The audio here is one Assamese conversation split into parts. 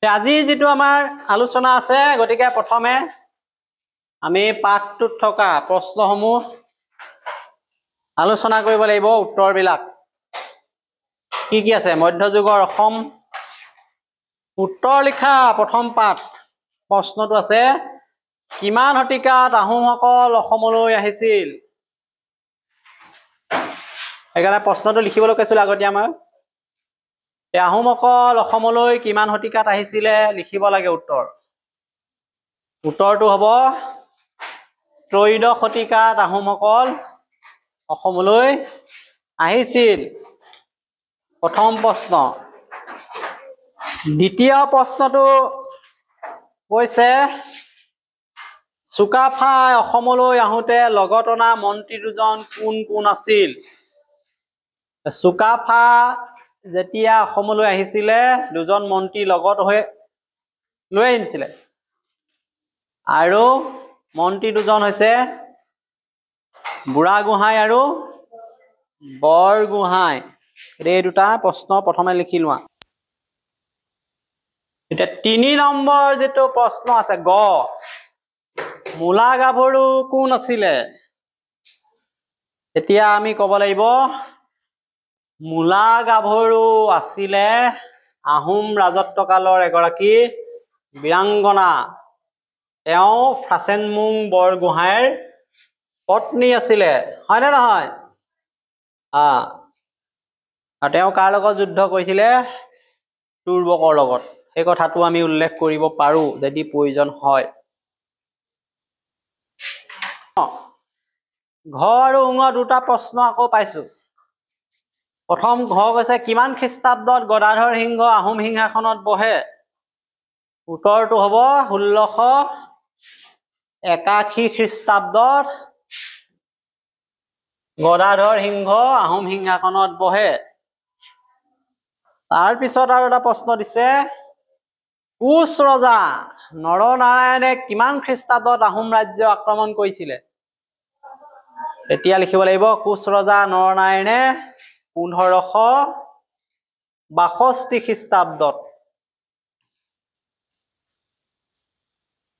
আজি যেটো আমাৰ আলোচনা আছে গতিকে প্ৰথমে আমি পাঠটোত থকা প্ৰশ্নসমূহ আলোচনা কৰিব লাগিব উত্তৰবিলাক কি আছে মধ্যযুগৰ অসম উত্তৰ লিখা প্ৰথম পাঠ প্ৰশ্নটো আছে কিমান শতিকাত আহোমসকল অসমলৈ আহিছিল একেটা প্ৰশ্নটো লিখিবলৈ কৈছিল আগতে আমাৰ আহোমসকল অসমলৈ কিমান শতিকাত আহিছিলে লিখিব লাগে উত্তৰটো হ'ব ত্ৰয়োদশ শতিকাত আহোমসকল অসমলৈ আহিছিল প্ৰথম প্ৰশ্ন দ্বিতীয় প্ৰশ্নটো কৈছে চুকাফাই অসমলৈ আহোতে লগত অনা মন্ত্ৰী দুজন কোন কোন আছিল চুকাফা যেতিয়া অসমলৈ আহিছিলে দুজন মন্ত্ৰী লগত হৈ লৈ আহিছিলে আৰু মন্ত্ৰী দুজন হৈছে বুঢ়াগোহাঁই আৰু বৰগোহাঁই এই দুটা প্ৰশ্ন প্ৰথমে লিখি লোৱা এতিয়া 3 নম্বৰ যেটো প্ৰশ্ন আছে গ মূলা গাভৰু কোন আছিলে এতিয়া আমি ক'ব লাগিব মূলা গাভৰু আছিলে আহোম ৰাজত্বকালৰ এগৰাকী বীৰাংগনা তেওঁ ফাচেনমুং বৰগোহাঁইৰ পত্নী আছিলে হয় নে নহয় আৰু তেওঁ কাৰ লগত যুদ্ধ কৰিছিলে তুৰ্বকৰ লগত এই কথাটো আমি উল্লেখ কৰিব পাৰো যদি প্ৰয়োজন হয় ঘ আৰু উঙৰ দুটা প্ৰশ্ন আকৌ পাইছো প্ৰথম ঘ কৈছে কিমান খ্ৰীষ্টাব্দত গদাধৰ সিংহ আহোম সিংহাসনত বহে উত্তৰটো হ'ব 1681 খ্ৰীষ্টাব্দত গদাধৰ সিংহ আহোম সিংহাসনত বহে তাৰ পিছত আৰু এটা প্ৰশ্ন দিছে কোচ ৰজা নৰনাৰায়ণে কিমান খ্ৰীষ্টাব্দত আহোম ৰাজ্য আক্ৰমণ কৰিছিলে এতিয়া লিখিব লাগিব কোচ ৰজা নৰনাৰায়ণে 1562 খ্ৰীষ্টাব্দত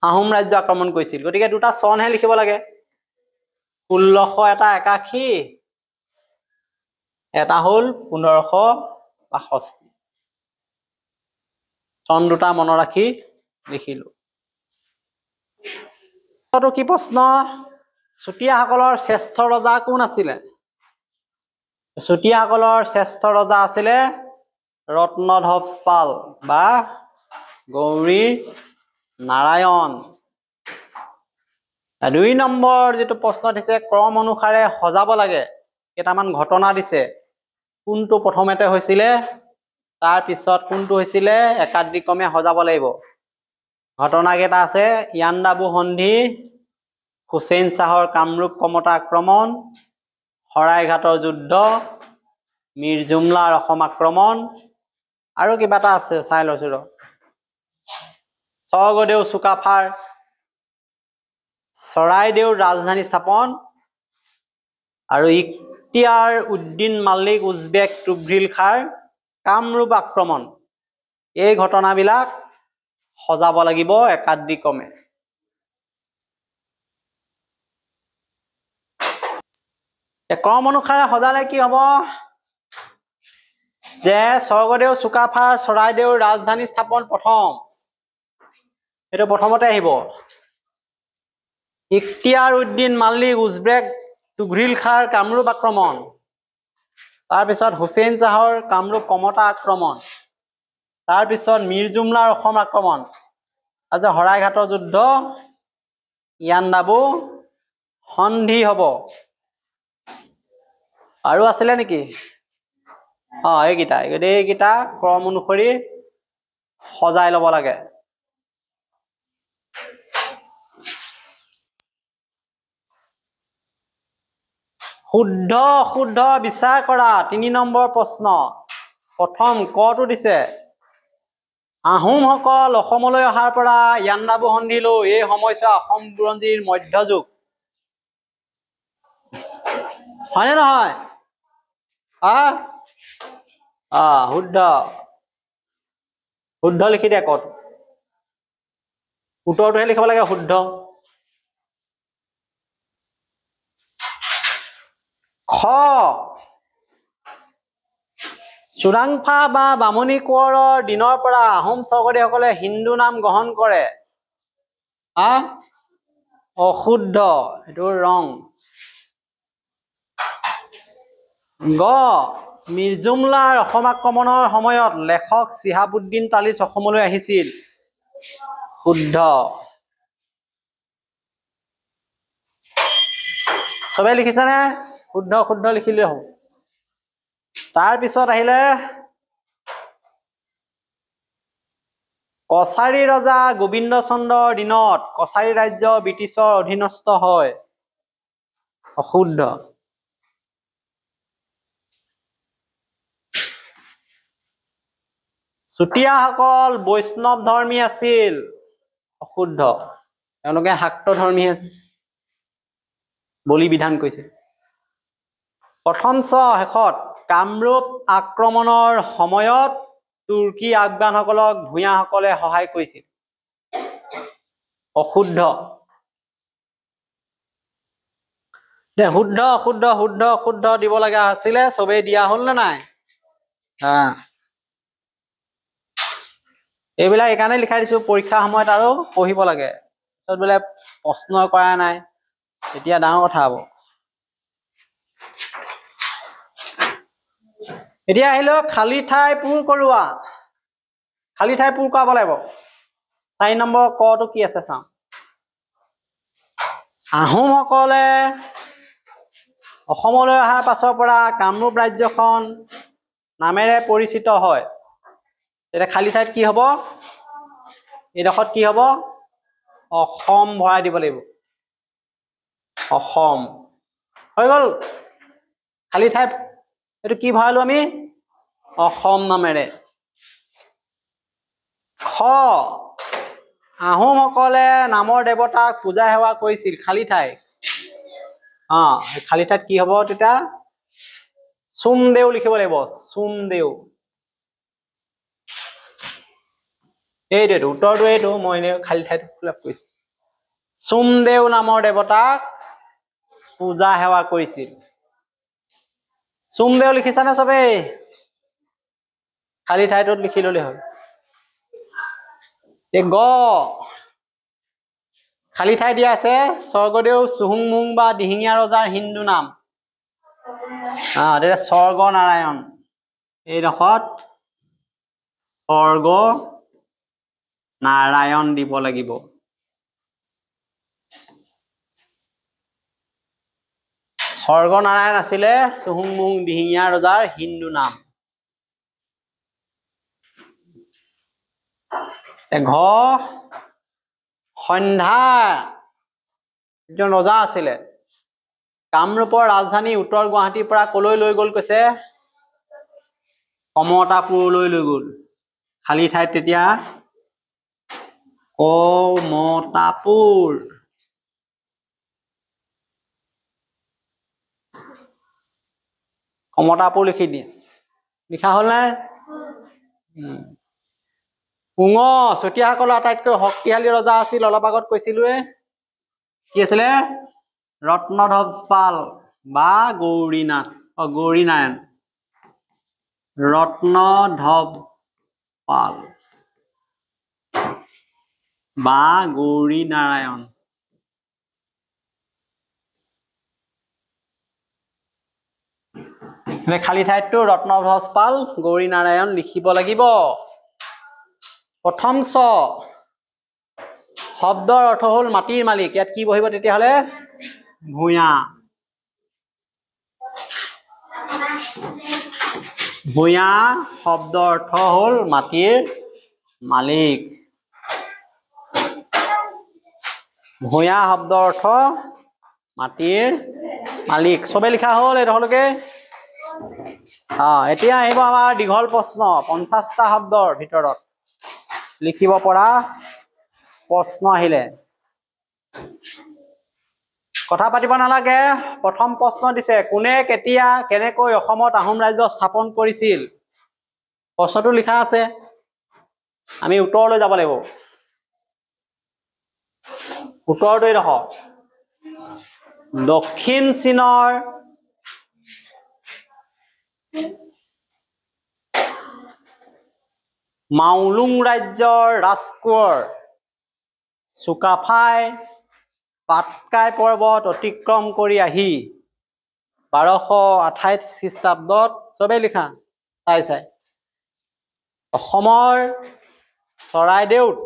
আহোম ৰাজ্য আক্ৰমণ কৰিছিল গতিকে দুটা চনহে লিখিব লাগে 1681 এটা হল 1562 চন দুটা মনত ৰাখি লিখিলো তো কি প্ৰশ্ন চুতীয়াসকলৰ শ্ৰেষ্ঠ ৰজা কোন আছিলে চুতীয়াসকলৰ শ্ৰেষ্ঠ ৰজা আছিলে ৰত্নধ্বজপাল বা গৌৰী নাৰায়ণ 2 নম্বৰ যেটো প্ৰশ্ন দিছে ক্ৰম অনুসাৰে সজাব লাগে কেইটামান ঘটনা দিছে কোনটো প্ৰথমতে হৈছিলে তাৰ পিছত কোনটো হৈছিলে একাদিক্ৰমে সজাব লাগিব ঘটনা কেইটা আছে ইয়াণ্ডাবু সন্ধি হুছেইন শাহৰ কামৰূপ কমতা আক্ৰমণ শৰাইঘাটৰ যুদ্ধ মীৰ জুমলাৰ অসম আক্ৰমণ আৰু কিবা এটা আছে চাই লৈছো ৰ স্বৰ্গদেউ চুকাফাৰ চৰাইদেউৰ ৰাজধানী স্থাপন আৰু ইখতিয়াৰ উদ্দিন মালিক উজবেক তুঘ্ৰীল খাৰ কামৰূপ আক্ৰমণ এই ঘটনাবিলাক সজাব লাগিব একাদিক্ৰমে ক্ৰম অনুসাৰে সজালে কি হ'ব যে স্বৰ্গদেউ চুকাফাৰ চৰাইদেউৰ ৰাজধানী স্থাপন প্ৰথম এটো প্ৰথমতে আহিব ইখতিয়াৰ উদ্দিন মালিক উজবেক তুঘ্ৰীল খাৰ কামৰূপ আক্ৰমণ তাৰ পিছত হুছেইন শাহৰ কামৰূপ কমতা আক্ৰমণ তাৰ পিছত মীৰ জুমলাৰ অসম আক্ৰমণ আজি শৰাইঘাটৰ যুদ্ধ ইয়াণ্ডাবু সন্ধি হ'ব আৰু আছিলে নেকি এইকেইটা ক্ৰম অনুসৰি সজাই ল'ব লাগে শুদ্ধ অশুদ্ধ বিচাৰ কৰা 3 নম্বৰ প্ৰশ্ন প্ৰথম কটো দিছে আহোমসকল অসমলৈ অহাৰ পৰা ইয়াণ্ডাবু সন্ধিলৈ এই সময়ছোৱা অসম বুৰঞ্জীৰ মধ্যযুগ হয়নে নহয় শুদ্ধ শুদ্ধ লিখি দিয়া কত উত্তৰটোহে লিখিব লাগে শুদ্ধ খ চুৰাংফা বা বামুণী কোঁৱৰৰ দিনৰ পৰা আহোম স্বৰ্গদেউসকলে হিন্দু নাম গ্ৰহণ কৰে অশুদ্ধ এইটো ৰং গ মিৰ্জুমলাৰ অসম আক্ৰমণৰ সময়ত লেখক চিহাবুদ্দিন তালিচ অসমলৈ আহিছিল শুদ্ধ সবে লিখিছেনে শুদ্ধ শুদ্ধ লিখিলে হ'ব তাৰ পিছত আহিলে কছাৰী ৰজা গোবিন্দ চন্দ্ৰৰ দিনত কছাৰী ৰাজ্য ব্ৰিটিছৰ অধীনস্থ হয় অশুদ্ধ চুতীয়াসকল বৈষ্ণৱ ধৰ্মী আছিল অশুদ্ধ তেওঁলোকে শাক্ত ধৰ্মী আছিল বলি বিধান কৰিছিল প্ৰথম শেষত কামৰূপ আক্ৰমণৰ সময়ত তুৰ্কী আফগানসকলক ভূঞাসকলে সহায় কৰিছিল অশুদ্ধ শুদ্ধ শুদ্ধ শুদ্ধ শুদ্ধ দিব লগা আছিলে সবেই দিয়া হল নে নাই এইবিলাক এইকাৰণে লিখাই দিছো পৰীক্ষাৰ সময়ত আৰু পঢ়িব লাগে পিছত বোলে প্ৰশ্ন কৰা নাই এতিয়া ডাঙৰ কথা হ'ব এতিয়া আহিলো খালী ঠাই পূৰ কৰোৱা খালী ঠাই পূৰ কৰাব লাগিব 4 নম্বৰ কটো কি আছে চাওঁ আহোমসকলে অসমলৈ অহাৰ পাছৰ পৰা কামৰূপ ৰাজ্যখন নামেৰে পৰিচিত হয় এটা খালী ঠাইত কি হ'ব এইডোখৰত কি হ'ব অসম ভৰাই দিব লাগিব অসম হৈ গ'ল খালী ঠাই এইটো কি ভৰালো আমি অসম নামেৰে খ আহোমসকলে নামৰ দেৱতাক পূজা সেৱা কৰিছিল খালী ঠাই খালী ঠাইত কি হ'ব তেতিয়া চোমদেউ লিখিব লাগিব চোমদেউ এইটো উত্তৰটো এইটো মই এনে খালী ঠাইত ফিলাপ কৰিছো চোমদেউ নামৰ দেৱতাক পূজা সেৱা কৰিছিল চোমদেউ লিখিছানে চবেই খালী ঠাইটোত লিখি ললে হয় গ খালী ঠাই দিয়া আছে স্বৰ্গদেউ চুহুংমুং বা দিহিঙীয়া ৰজাৰ হিন্দু নাম তেতিয়া স্বৰ্গ নাৰায়ণ এইডোখৰত স্বৰ্গ নাৰায়ণ দিব লাগিব স্বৰ্গ নাৰায়ণ আছিলে চুহুংমুং দিহিঙীয়া ৰজাৰ হিন্দু নাম ঘ সন্ধ্যা এজন ৰজা আছিলে কামৰূপৰ ৰাজধানী উত্তৰ গুৱাহাটীৰ পৰা কলৈ লৈ গ'ল কৈছে কমতাপুৰলৈ লৈ গ'ল খালী ঠাইত তেতিয়া কমতাপুৰ কমতাপুৰ লিখি দিয়ে লিখা হ'ল নাই পুঙ চুতীয়াসকলৰ আটাইতকৈ শক্তিশালী ৰজা আছিল অলপ আগত কৈছিলোৱে কি আছিলে ৰত্নধ্বজপাল বা গৌৰীনাৰায়ণ ৰত্নধ্বজপাল বা গৌৰীনাৰায়ণ খালী ঠাইতো ৰত্নধ্বজপাল গৌৰীনাৰায়ণ লিখিব লাগিব প্ৰথম শব্দৰ অৰ্থ হল মাটিৰ মালিক ইয়াত কি বহিব তেতিয়াহলে ভূঞা ভূঞা শব্দৰ অৰ্থ হল মাটিৰ মালিক ভূঞা শব্দৰ অৰ্থ মাটিৰ মালিক সবে লিখা হল এইডোখৰলৈকে এতিয়া আহিব আমাৰ দীঘল প্ৰশ্ন 50টা শব্দৰ ভিতৰত লিখিব পৰা প্ৰশ্ন আহিলে কথা পাতিব নালাগে প্ৰথম প্ৰশ্ন দিছে কোনে কেতিয়া কেনেকৈ অসমত আহোম ৰাজ্য স্থাপন কৰিছিল প্ৰশ্নটো লিখা আছে আমি উত্তৰলৈ যাব লাগিব। উত্তৰটো দেখো দক্ষিণ চীনৰ মাওলুং ৰাজ্যৰ ৰাজকোঁৱৰ চুকাফাই পাটকাই পৰ্বত অতিক্ৰম কৰি আহি 1228 খ্ৰীষ্টাব্দত চবেই লিখা চাই অসমৰ চৰাইদেউত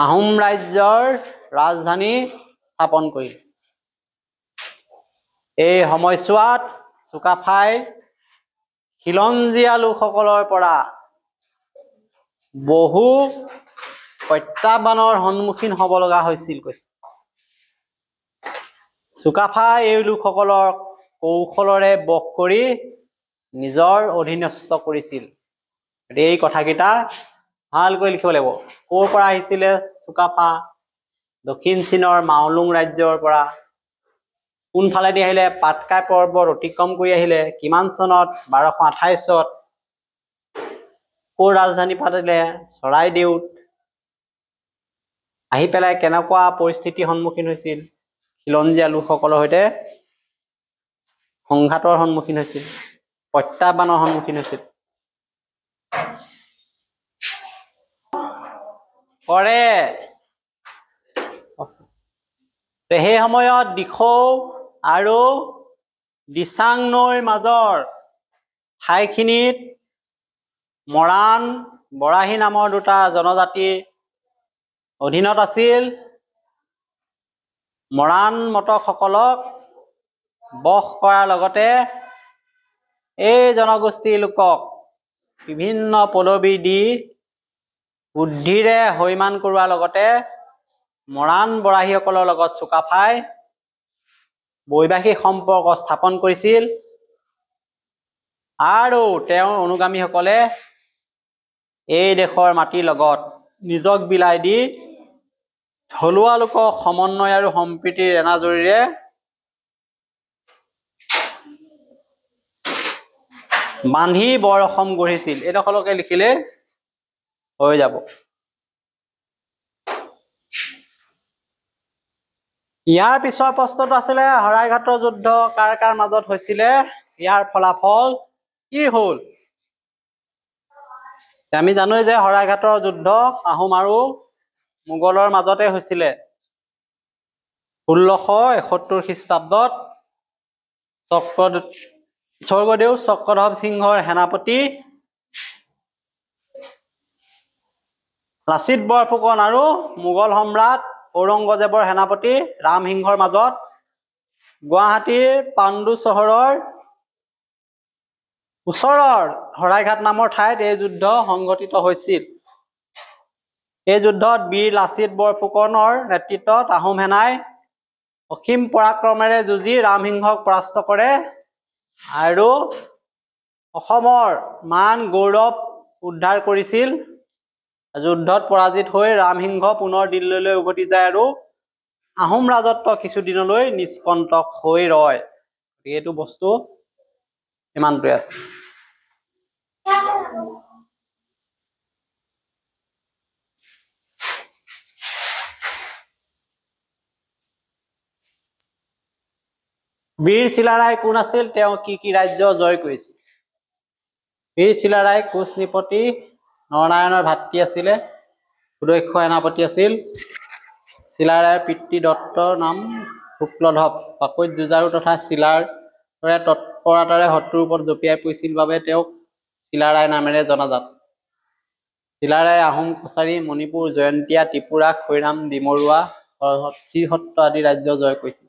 আহোম ৰাজ্যৰ ৰাজধানী স্থাপন কৰিল। এই সময়ছোৱাত চুকাফাই খিলঞ্জীয়া লোকসকলৰ পৰা বহু প্ৰত্যাহ্বানৰ সন্মুখীন হ'ব লগা হৈছিল কৈছে। চুকাফাই এই লোকসকলক কৌশলৰে বশ কৰি নিজৰ অধীনস্থ কৰিছিল। এই কথাকেইটা ভালকৈ লিখিব লাগিব। ক'ৰ পৰা আহিছিলে চুকাফা? দক্ষিণ চীনৰ মাওলুং ৰাজ্যৰ পৰা। কোনফালেদি আহিলে? পাটকাই পৰ্বত অতিক্ৰম কৰি আহিলে। কিমান চনত? 1228 ক'ৰ ৰাজধানী পাতিলে? চৰাইদেউত। আহি পেলাই কেনেকুৱা পৰিস্থিতিৰ সন্মুখীন হৈছিল? খিলঞ্জীয়া লোকসকলৰ সৈতে সংঘাতৰ সন্মুখীন হৈছিল, প্ৰত্যাহ্বানৰ সন্মুখীন হৈছিল। কৰে সেই সময়ত দিখৌ আৰু দিচাং নৈৰ মাজৰ ঠাইখিনিত মৰাণ বৰাহী নামৰ দুটা জনজাতিৰ অধীনত আছিল। মৰাণ মটকসকলক বশ কৰাৰ লগতে এই জনগোষ্ঠীৰ লোকক বিভিন্ন পদবী দি বুদ্ধিৰে হৈমান কৰোৱাৰ লগতে মৰাণ বৰাহীসকলৰ লগত চুকাফাই বৈবাহিক সম্পৰ্ক স্থাপন কৰিছিল আৰু তেওঁৰ অনুগামীসকলে এই দেশৰ মাটিৰ লগত নিজক বিলাই দি থলুৱা লোকক সমন্বয় আৰু সম্প্ৰীতিৰ এনাজৰীৰে বান্ধি বৰ অসম গঢ়িছিল। এইডোখৰলৈকে লিখিলে হৈ যাব। ইয়াৰ পিছৰ প্ৰশ্নটো আছিলে শৰাইঘাটৰ যুদ্ধ কাৰ কাৰ মাজত হৈছিলে? ইয়াৰ ফলাফল কি হ'ল? আমি জানো যে শৰাইঘাটৰ যুদ্ধ আহোম আৰু মোগলৰ মাজতে হৈছিলে 1671 খ্ৰীষ্টাব্দত। স্বৰ্গদেউ চক্ৰধৰ সিংহৰ সেনাপতি লাচিত বৰফুকন আৰু মোগল সম্ৰাট ঔৰংগজেবৰ সেনাপতি ৰামসিংহৰ মাজত গুৱাহাটীৰ পাণ্ডু চহৰৰ ওচৰৰ শৰাইঘাট নামৰ ঠাইত এই যুদ্ধ সংঘটিত হৈছিল। এই যুদ্ধত বীৰ লাচিত বৰফুকনৰ নেতৃত্বত আহোম সেনাই অসীম পৰাক্ৰমেৰে যুঁজি ৰামসিংহক পৰাস্ত কৰে আৰু অসমৰ মান গৌৰৱ উদ্ধাৰ কৰিছিল। যুদ্ধত পৰাজিত হৈ ৰামসিংহ পুনৰ দিল্লীলৈ উভতি যায় আৰু আহোম ৰাজত্ব কিছুদিনলৈ নিষ্কণ্টক হৈ ৰয়। এইটো বস্তু ইমানটোৱে আছে। বীৰ চিলাৰাই কোন আছিল? তেওঁ কি কি ৰাজ্য জয় কৰিছিল? বীৰ চিলাৰাই কোচ নৃপতি নৰনাৰায়ণৰ ভাতৃ আছিলে, সুদক্ষ সেনাপতি আছিল। চিলাৰায়ৰ পিতৃদত্তৰ নাম শুক্লধ্বজ, পাকৈত যুঁজাৰু তথা চিলাৰ দৰে তৎপৰতাৰে শত্ৰুৰ ওপৰত জঁপিয়াই পৰিছিল বাবে তেওঁক চিলাৰাই নামেৰে জনাজাত। চিলাৰাই আহোম কছাৰী, মণিপুৰ, জয়ন্তীয়া, ত্ৰিপুৰা, খৈৰাম, ডিমৰুৱা, শ্ৰীহট্ট আদি ৰাজ্য জয় কৰিছিল।